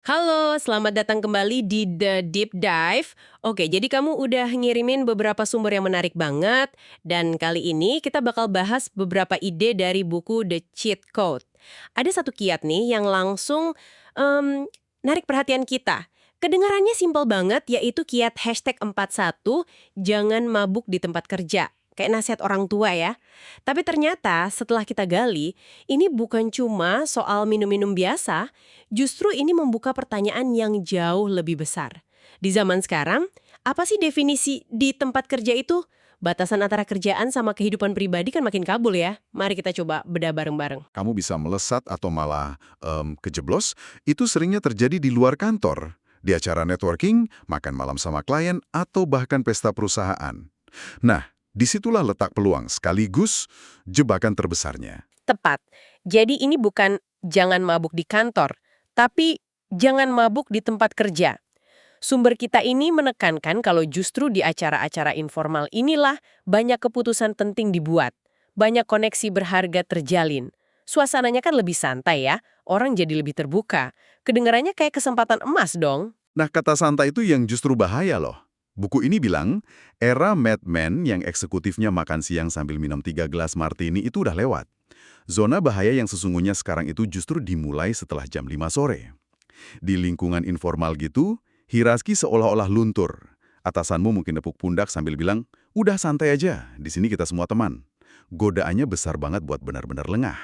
Halo, selamat datang kembali di The Deep Dive. Oke, jadi kamu udah ngirimin beberapa sumber yang menarik banget, dan kali ini kita bakal bahas beberapa ide dari buku The Cheat Code. Ada satu kiat nih yang langsung em, narik perhatian kita. Kedengarannya simpel banget, yaitu kiat #41, jangan mabuk di tempat kerja. Kayak nasihat orang tua ya. Tapi ternyata setelah kita gali, ini bukan cuma soal minum-minum biasa. Justru ini membuka pertanyaan yang jauh lebih besar. Di zaman sekarang, apa sih definisi di tempat kerja itu? Batasan antara kerjaan sama kehidupan pribadi kan makin kabul ya. Mari kita coba bedah bareng-bareng. Kamu bisa melesat atau malah kejeblos, itu seringnya terjadi di luar kantor, di acara networking, makan malam sama klien, atau bahkan pesta perusahaan. Nah, disitulah letak peluang sekaligus jebakan terbesarnya. Tepat. Jadi ini bukan jangan mabuk di kantor, tapi jangan mabuk di tempat kerja. Sumber kita ini menekankan kalau justru di acara-acara informal inilah banyak keputusan penting dibuat. Banyak koneksi berharga terjalin. Suasananya kan lebih santai ya, orang jadi lebih terbuka. Kedengarannya kayak kesempatan emas dong. Nah, kata santai itu yang justru bahaya loh. Buku ini bilang, era Mad Men yang eksekutifnya makan siang sambil minum 3 gelas martini itu udah lewat. Zona bahaya yang sesungguhnya sekarang itu justru dimulai setelah jam 5 sore. Di lingkungan informal gitu, hierarki seolah-olah luntur. Atasanmu mungkin nepuk pundak sambil bilang, udah santai aja, di sini kita semua teman. Godaannya besar banget buat benar-benar lengah.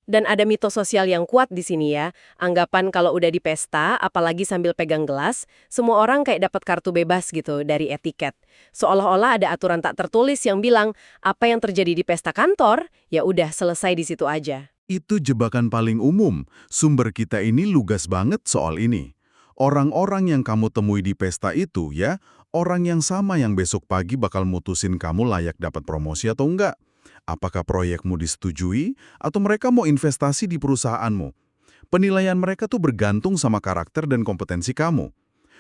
Dan ada mitos sosial yang kuat di sini ya. Anggapan kalau udah di pesta, apalagi sambil pegang gelas, semua orang kayak dapat kartu bebas gitu dari etiket. Seolah-olah ada aturan tak tertulis yang bilang, apa yang terjadi di pesta kantor, ya udah selesai di situ aja. Itu jebakan paling umum. Sumber kita ini lugas banget soal ini. Orang-orang yang kamu temui di pesta itu ya, orang yang sama yang besok pagi bakal mutusin kamu layak dapat promosi atau enggak. Apakah proyekmu disetujui, atau mereka mau investasi di perusahaanmu. Penilaian mereka tuh bergantung sama karakter dan kompetensi kamu.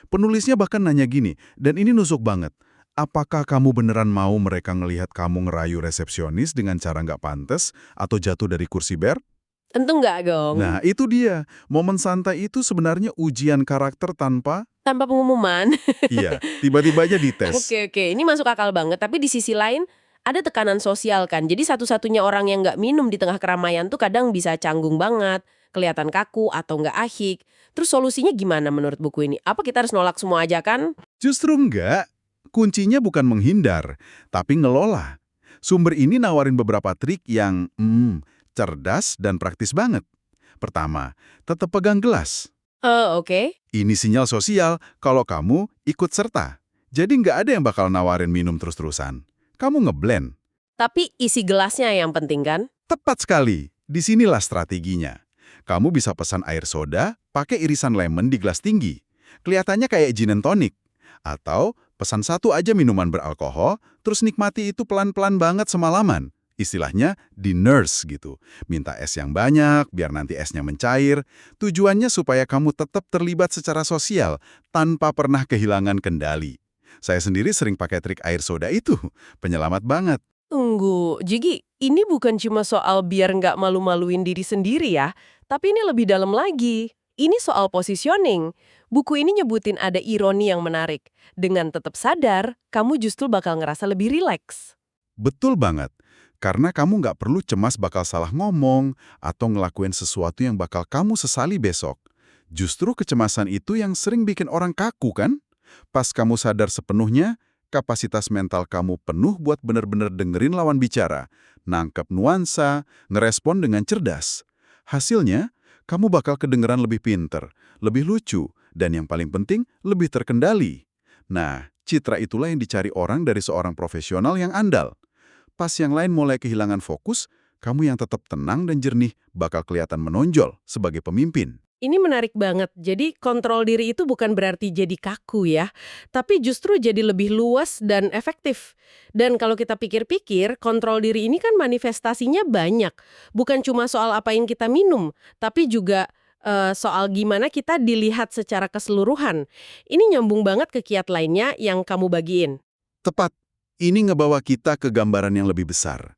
Penulisnya bahkan nanya gini, dan ini nusuk banget. Apakah kamu beneran mau mereka ngelihat kamu ngerayu resepsionis dengan cara nggak pantas atau jatuh dari kursi ber? Tentu nggak dong. Nah, itu dia. Momen santai itu sebenarnya ujian karakter tanpa, Tanpa pengumuman. iya, tiba-tiba aja dites. Oke, ini masuk akal banget. Tapi di sisi lain, ada tekanan sosial kan. Jadi satu-satunya orang yang nggak minum di tengah keramaian tuh kadang bisa canggung banget, kelihatan kaku atau nggak asyik. Terus solusinya gimana menurut buku ini? Apa kita harus nolak semua aja kan? Justru enggak. Kuncinya bukan menghindar, tapi ngelola. Sumber ini nawarin beberapa trik yang cerdas dan praktis banget. Pertama, tetap pegang gelas. Oh, oke. Ini sinyal sosial kalau kamu ikut serta. Jadi nggak ada yang bakal nawarin minum terus-terusan. Kamu ngeblend. Tapi isi gelasnya yang penting kan? Tepat sekali. Disinilah strateginya. Kamu bisa pesan air soda, pakai irisan lemon di gelas tinggi. Kelihatannya kayak gin and tonic. Atau pesan satu aja minuman beralkohol, terus nikmati itu pelan-pelan banget semalaman. Istilahnya di nurse gitu. Minta es yang banyak, biar nanti esnya mencair. Tujuannya supaya kamu tetap terlibat secara sosial, tanpa pernah kehilangan kendali. Saya sendiri sering pakai trik air soda itu. Penyelamat banget. Tunggu, Jigi, ini bukan cuma soal biar nggak malu-maluin diri sendiri ya, tapi ini lebih dalam lagi. Ini soal positioning. Buku ini nyebutin ada ironi yang menarik. Dengan tetap sadar, kamu justru bakal ngerasa lebih rileks. Betul banget. Karena kamu nggak perlu cemas bakal salah ngomong atau ngelakuin sesuatu yang bakal kamu sesali besok. Justru kecemasan itu yang sering bikin orang kaku kan? Pas kamu sadar sepenuhnya, kapasitas mental kamu penuh buat benar-benar dengerin lawan bicara, nangkep nuansa, ngerespon dengan cerdas. Hasilnya, kamu bakal kedengeran lebih pinter, lebih lucu, dan yang paling penting, lebih terkendali. Nah, citra itulah yang dicari orang dari seorang profesional yang andal. Pas yang lain mulai kehilangan fokus, kamu yang tetap tenang dan jernih bakal kelihatan menonjol sebagai pemimpin. Ini menarik banget. Jadi kontrol diri itu bukan berarti jadi kaku ya, tapi justru jadi lebih luas dan efektif. Dan kalau kita pikir-pikir, kontrol diri ini kan manifestasinya banyak. Bukan cuma soal apa yang kita minum, tapi juga soal gimana kita dilihat secara keseluruhan. Ini nyambung banget ke kiat lainnya yang kamu bagiin. Tepat, ini ngebawa kita ke gambaran yang lebih besar.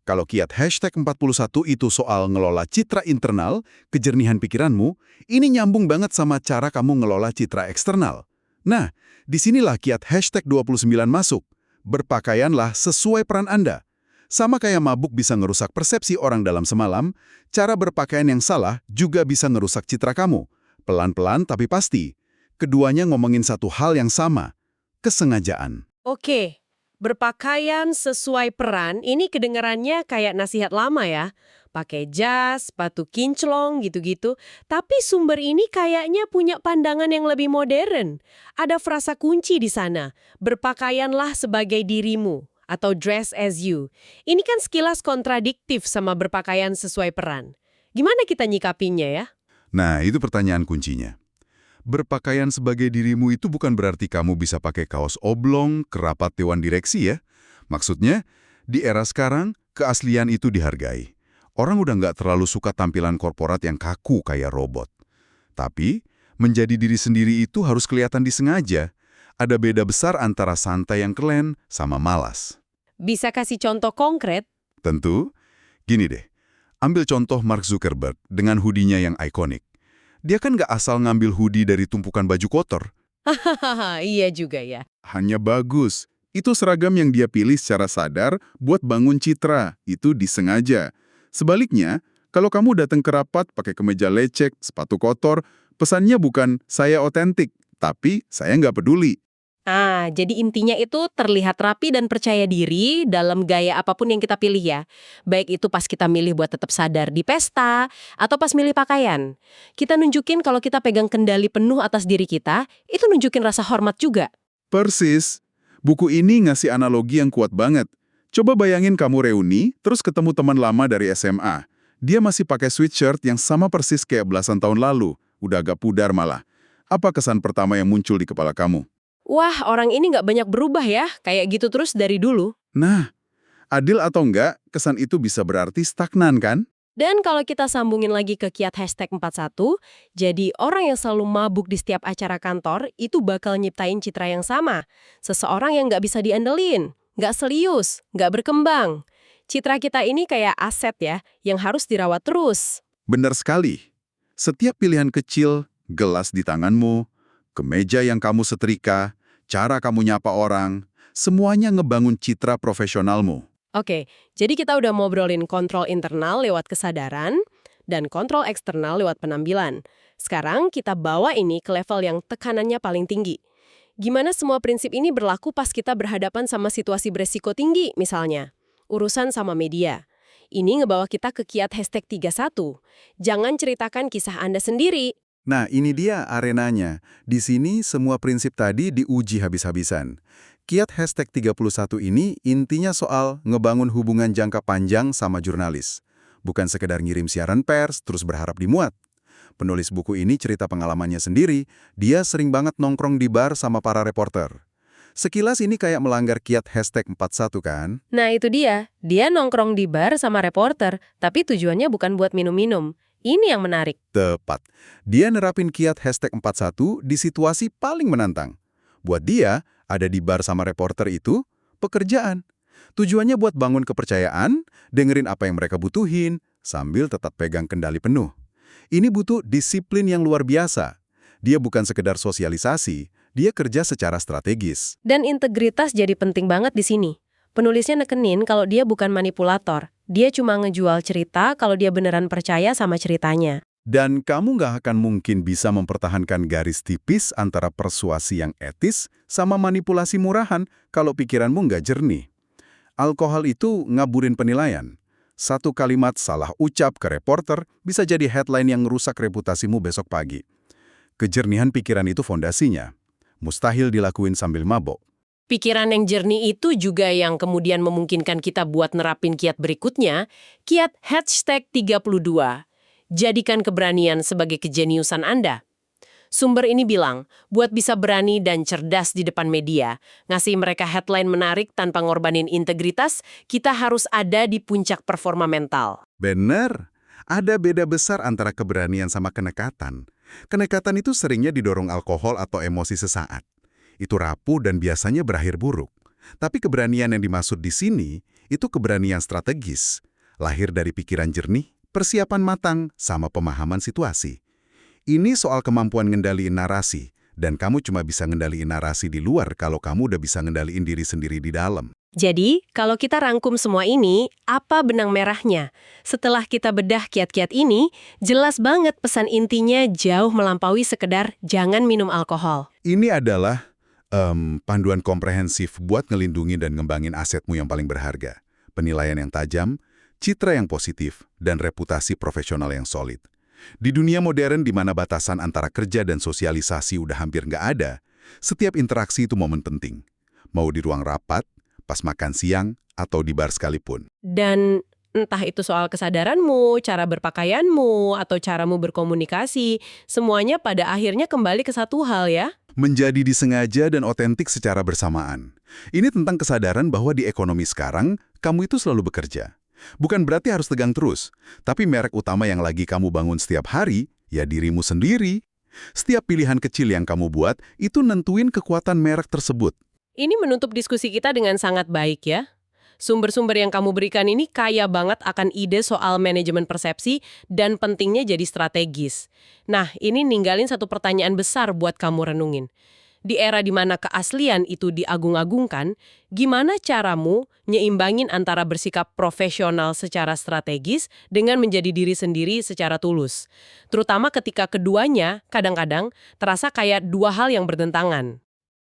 Kalau kiat hashtag 41 itu soal ngelola citra internal, kejernihan pikiranmu, ini nyambung banget sama cara kamu ngelola citra eksternal. Nah, disinilah kiat hashtag 29 masuk. Berpakaianlah sesuai peran Anda. Sama kayak mabuk bisa ngerusak persepsi orang dalam semalam, cara berpakaian yang salah juga bisa ngerusak citra kamu. Pelan-pelan tapi pasti. Keduanya ngomongin satu hal yang sama, kesengajaan. Oke, berpakaian sesuai peran ini kedengarannya kayak nasihat lama ya. Pakai jas, sepatu kinclong gitu-gitu. Tapi sumber ini kayaknya punya pandangan yang lebih modern. Ada frasa kunci di sana. Berpakaianlah sebagai dirimu atau dress as you. Ini kan sekilas kontradiktif sama berpakaian sesuai peran. Gimana kita nyikapinya ya? Nah, itu pertanyaan kuncinya. Berpakaian sebagai dirimu itu bukan berarti kamu bisa pakai kaos oblong ke rapat dewan direksi ya. Maksudnya, di era sekarang, keaslian itu dihargai. Orang udah nggak terlalu suka tampilan korporat yang kaku kayak robot. Tapi, menjadi diri sendiri itu harus kelihatan disengaja. Ada beda besar antara santai yang keren sama malas. Bisa kasih contoh konkret? Tentu, gini deh. Ambil contoh Mark Zuckerberg dengan hoodie-nya yang ikonik. Dia kan nggak asal ngambil hoodie dari tumpukan baju kotor. Hahaha, iya juga ya. Hanya bagus. Itu seragam yang dia pilih secara sadar buat bangun citra. Itu disengaja. Sebaliknya, kalau kamu datang ke rapat pakai kemeja lecek, sepatu kotor, pesannya bukan saya otentik, tapi saya nggak peduli. Ah, jadi intinya itu terlihat rapi dan percaya diri dalam gaya apapun yang kita pilih ya. Baik itu pas kita milih buat tetap sadar di pesta, atau pas milih pakaian. Kita nunjukin kalau kita pegang kendali penuh atas diri kita, itu nunjukin rasa hormat juga. Persis. Buku ini ngasih analogi yang kuat banget. Coba bayangin kamu reuni, terus ketemu teman lama dari SMA. Dia masih pakai sweatshirt yang sama persis kayak belasan tahun lalu. Udah agak pudar malah. Apa kesan pertama yang muncul di kepala kamu? Wah, orang ini nggak banyak berubah ya, kayak gitu terus dari dulu. Nah, adil atau enggak, kesan itu bisa berarti stagnan kan? Dan kalau kita sambungin lagi ke kiat hashtag 41, jadi orang yang selalu mabuk di setiap acara kantor itu bakal nyiptain citra yang sama. Seseorang yang nggak bisa diandelin, nggak serius, nggak berkembang. Citra kita ini kayak aset ya, yang harus dirawat terus. Benar sekali. Setiap pilihan kecil, gelas di tanganmu, kemeja yang kamu setrika, cara kamu nyapa orang, semuanya ngebangun citra profesionalmu. Oke, jadi kita udah ngobrolin kontrol internal lewat kesadaran dan kontrol eksternal lewat penampilan. Sekarang kita bawa ini ke level yang tekanannya paling tinggi. Gimana semua prinsip ini berlaku pas kita berhadapan sama situasi beresiko tinggi, misalnya urusan sama media. Ini ngebawa kita ke kiat hashtag 31. Jangan ceritakan kisah Anda sendiri. Nah, ini dia arenanya. Di sini semua prinsip tadi diuji habis-habisan. Kiat hashtag 31 ini intinya soal ngebangun hubungan jangka panjang sama jurnalis. Bukan sekedar ngirim siaran pers terus berharap dimuat. Penulis buku ini cerita pengalamannya sendiri, dia sering banget nongkrong di bar sama para reporter. Sekilas ini kayak melanggar kiat hashtag 41 kan? Nah itu dia nongkrong di bar sama reporter, tapi tujuannya bukan buat minum-minum. Ini yang menarik. Tepat. Dia nerapin kiat hashtag 41 di situasi paling menantang. Buat dia, ada di bar sama reporter itu, pekerjaan. Tujuannya buat bangun kepercayaan, dengerin apa yang mereka butuhin, sambil tetap pegang kendali penuh. Ini butuh disiplin yang luar biasa. Dia bukan sekedar sosialisasi, dia kerja secara strategis. Dan integritas jadi penting banget di sini. Penulisnya nekenin kalau dia bukan manipulator. Dia cuma ngejual cerita kalau dia beneran percaya sama ceritanya. Dan kamu nggak akan mungkin bisa mempertahankan garis tipis antara persuasi yang etis sama manipulasi murahan kalau pikiranmu nggak jernih. Alkohol itu ngaburin penilaian. Satu kalimat salah ucap ke reporter bisa jadi headline yang ngerusak reputasimu besok pagi. Kejernihan pikiran itu fondasinya. Mustahil dilakuin sambil mabok. Pikiran yang jernih itu juga yang kemudian memungkinkan kita buat nerapin kiat berikutnya, kiat hashtag 32. Jadikan keberanian sebagai kejeniusan Anda. Sumber ini bilang, buat bisa berani dan cerdas di depan media, ngasih mereka headline menarik tanpa ngorbanin integritas, kita harus ada di puncak performa mental. Bener, ada beda besar antara keberanian sama kenekatan. Kenekatan itu seringnya didorong alkohol atau emosi sesaat. Itu rapuh dan biasanya berakhir buruk. Tapi keberanian yang dimaksud di sini, Itu keberanian strategis, lahir dari pikiran jernih, persiapan matang, sama pemahaman situasi. Ini soal kemampuan ngendaliin narasi, dan kamu cuma bisa ngendaliin narasi di luar kalau kamu udah bisa ngendaliin diri sendiri di dalam. Jadi, kalau kita rangkum semua ini, apa benang merahnya? Setelah kita bedah kiat-kiat ini, jelas banget pesan intinya jauh melampaui sekedar jangan minum alkohol. Ini adalah panduan komprehensif buat ngelindungi dan ngembangin asetmu yang paling berharga. Penilaian yang tajam, citra yang positif, dan reputasi profesional yang solid. Di dunia modern di mana batasan antara kerja dan sosialisasi udah hampir nggak ada, setiap interaksi itu momen penting. Mau di ruang rapat, pas makan siang, atau di bar sekalipun. Dan entah itu soal kesadaranmu, cara berpakaianmu, atau caramu berkomunikasi, semuanya pada akhirnya kembali ke satu hal ya. Menjadi disengaja dan otentik secara bersamaan. Ini tentang kesadaran bahwa di ekonomi sekarang, kamu itu selalu bekerja. Bukan berarti harus tegang terus, tapi merek utama yang lagi kamu bangun setiap hari, ya dirimu sendiri. Setiap pilihan kecil yang kamu buat, itu nentuin kekuatan merek tersebut. Ini menutup diskusi kita dengan sangat baik ya. Sumber-sumber yang kamu berikan ini kaya banget akan ide soal manajemen persepsi dan pentingnya jadi strategis. Nah, ini ninggalin satu pertanyaan besar buat kamu renungin. Di era di mana keaslian itu diagung-agungkan, gimana caramu nyeimbangin antara bersikap profesional secara strategis dengan menjadi diri sendiri secara tulus? Terutama ketika keduanya kadang-kadang terasa kayak dua hal yang bertentangan.